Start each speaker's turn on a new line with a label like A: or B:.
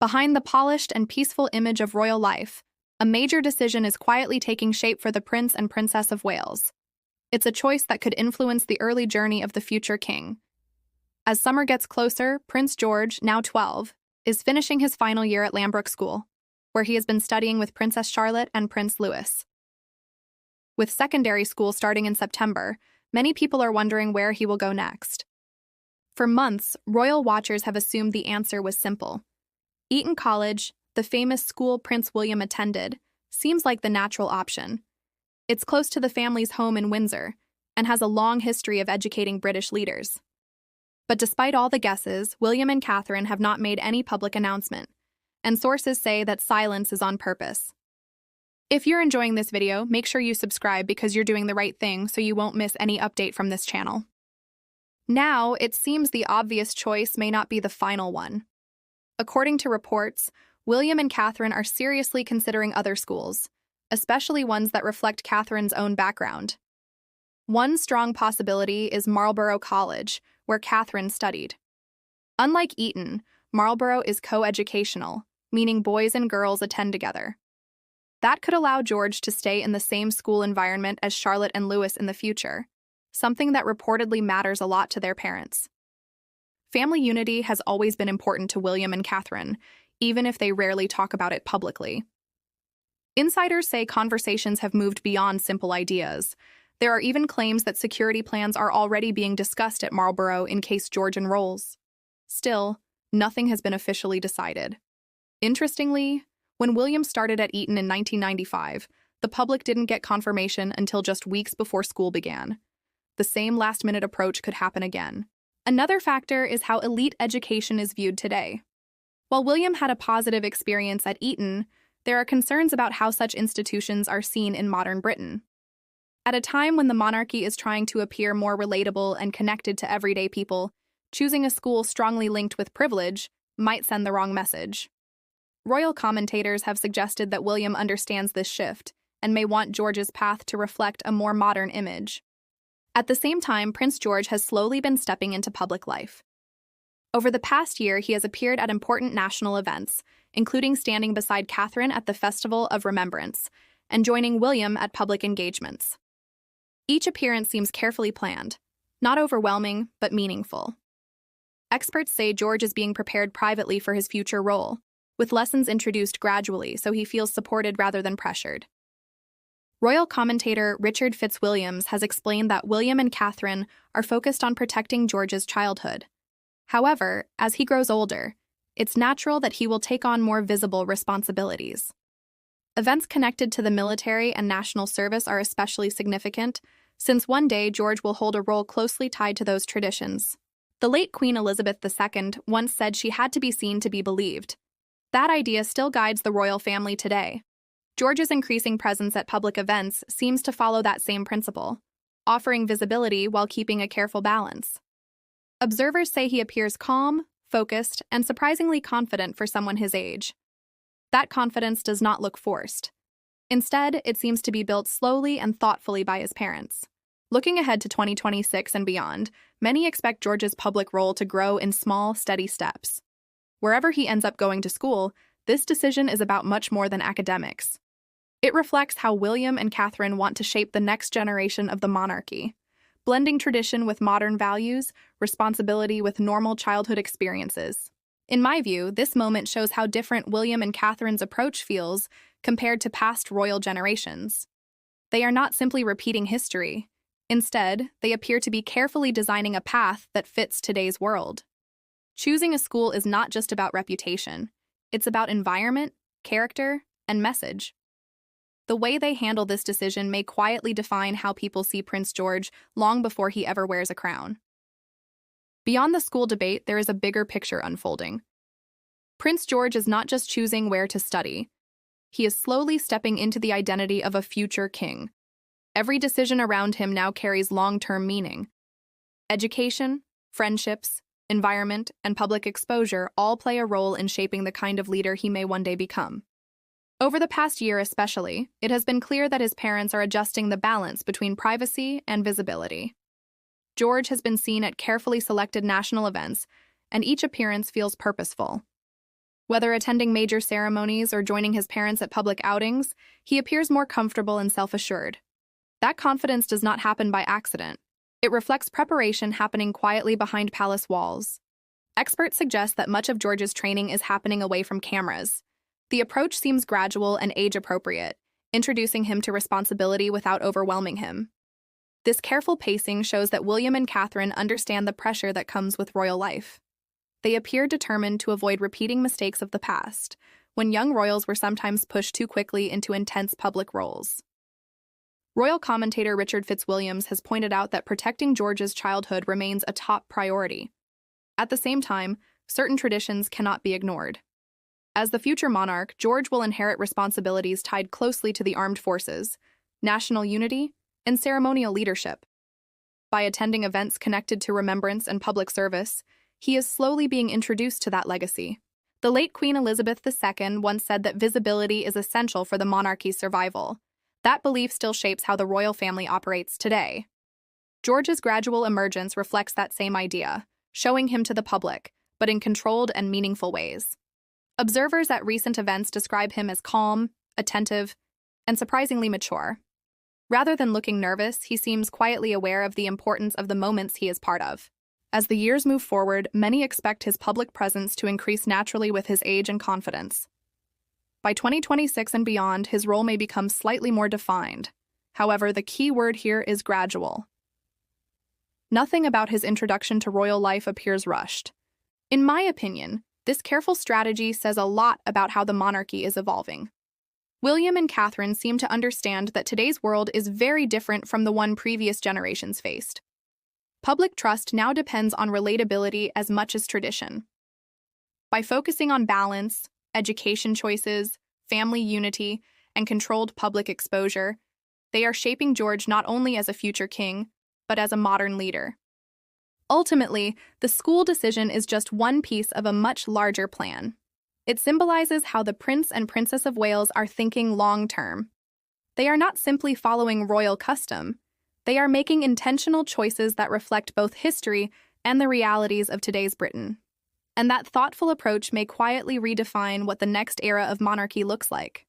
A: Behind the polished and peaceful image of royal life, a major decision is quietly taking shape for the Prince and Princess of Wales. It's a choice that could influence the early journey of the future king. As summer gets closer, Prince George, now 12, is finishing his final year at Marlborough School, where he has been studying with Princess Charlotte and Prince Louis. With secondary school starting in September, many people are wondering where he will go next. For months, royal watchers have assumed the answer was simple. Eton College, the famous school Prince William attended, seems like the natural option. It's close to the family's home in Windsor and has a long history of educating British leaders. But despite all the guesses, William and Catherine have not made any public announcement, and sources say that silence is on purpose. If you're enjoying this video, make sure you subscribe because you're doing the right thing so you won't miss any update from this channel. Now, it seems the obvious choice may not be the final one. According to reports, William and Catherine are seriously considering other schools, especially ones that reflect Catherine's own background. One strong possibility is Marlborough College, where Catherine studied. Unlike Eton, Marlborough is co-educational, meaning boys and girls attend together. That could allow George to stay in the same school environment as Charlotte and Louis in the future, something that reportedly matters a lot to their parents. Family unity has always been important to William and Catherine, even if they rarely talk about it publicly. Insiders say conversations have moved beyond simple ideas. There are even claims that security plans are already being discussed at Marlborough in case George enrolls. Still, nothing has been officially decided. Interestingly, when William started at Eton in 1995, the public didn't get confirmation until just weeks before school began. The same last-minute approach could happen again. Another factor is how elite education is viewed today. While William had a positive experience at Eton, there are concerns about how such institutions are seen in modern Britain. At a time when the monarchy is trying to appear more relatable and connected to everyday people, choosing a school strongly linked with privilege might send the wrong message. Royal commentators have suggested that William understands this shift and may want George's path to reflect a more modern image. At the same time, Prince George has slowly been stepping into public life. Over the past year, he has appeared at important national events, including standing beside Catherine at the Festival of Remembrance and joining William at public engagements. Each appearance seems carefully planned, not overwhelming, but meaningful. Experts say George is being prepared privately for his future role, with lessons introduced gradually so he feels supported rather than pressured. Royal commentator Richard Fitzwilliams has explained that William and Catherine are focused on protecting George's childhood. However, as he grows older, it's natural that he will take on more visible responsibilities. Events connected to the military and national service are especially significant, since one day George will hold a role closely tied to those traditions. The late Queen Elizabeth II once said she had to be seen to be believed. That idea still guides the royal family today. George's increasing presence at public events seems to follow that same principle, offering visibility while keeping a careful balance. Observers say he appears calm, focused, and surprisingly confident for someone his age. That confidence does not look forced. Instead, it seems to be built slowly and thoughtfully by his parents. Looking ahead to 2026 and beyond, many expect George's public role to grow in small, steady steps. Wherever he ends up going to school, this decision is about much more than academics. It reflects how William and Catherine want to shape the next generation of the monarchy, blending tradition with modern values, responsibility with normal childhood experiences. In my view, this moment shows how different William and Catherine's approach feels compared to past royal generations. They are not simply repeating history. Instead, they appear to be carefully designing a path that fits today's world. Choosing a school is not just about reputation. It's about environment, character, and message. The way they handle this decision may quietly define how people see Prince George long before he ever wears a crown. Beyond the school debate, there is a bigger picture unfolding. Prince George is not just choosing where to study. He is slowly stepping into the identity of a future king. Every decision around him now carries long-term meaning. Education, friendships, environment, and public exposure all play a role in shaping the kind of leader he may one day become. Over the past year especially, it has been clear that his parents are adjusting the balance between privacy and visibility. George has been seen at carefully selected national events, and each appearance feels purposeful. Whether attending major ceremonies or joining his parents at public outings, he appears more comfortable and self-assured. That confidence does not happen by accident. It reflects preparation happening quietly behind palace walls. Experts suggest that much of George's training is happening away from cameras. The approach seems gradual and age-appropriate, introducing him to responsibility without overwhelming him. This careful pacing shows that William and Catherine understand the pressure that comes with royal life. They appear determined to avoid repeating mistakes of the past, when young royals were sometimes pushed too quickly into intense public roles. Royal commentator Richard Fitzwilliams has pointed out that protecting George's childhood remains a top priority. At the same time, certain traditions cannot be ignored. As the future monarch, George will inherit responsibilities tied closely to the armed forces, national unity, and ceremonial leadership. By attending events connected to remembrance and public service, he is slowly being introduced to that legacy. The late Queen Elizabeth II once said that visibility is essential for the monarchy's survival. That belief still shapes how the royal family operates today. George's gradual emergence reflects that same idea, showing him to the public, but in controlled and meaningful ways. Observers at recent events describe him as calm, attentive, and surprisingly mature. Rather than looking nervous, he seems quietly aware of the importance of the moments he is part of. As the years move forward, many expect his public presence to increase naturally with his age and confidence. By 2026 and beyond, his role may become slightly more defined. However, the key word here is gradual. Nothing about his introduction to royal life appears rushed. In my opinion, this careful strategy says a lot about how the monarchy is evolving. William and Catherine seem to understand that today's world is very different from the one previous generations faced. Public trust now depends on relatability as much as tradition. By focusing on balance, education choices, family unity, and controlled public exposure, they are shaping George not only as a future king, but as a modern leader. Ultimately, the school decision is just one piece of a much larger plan. It symbolizes how the Prince and Princess of Wales are thinking long-term. They are not simply following royal custom. They are making intentional choices that reflect both history and the realities of today's Britain. And that thoughtful approach may quietly redefine what the next era of monarchy looks like.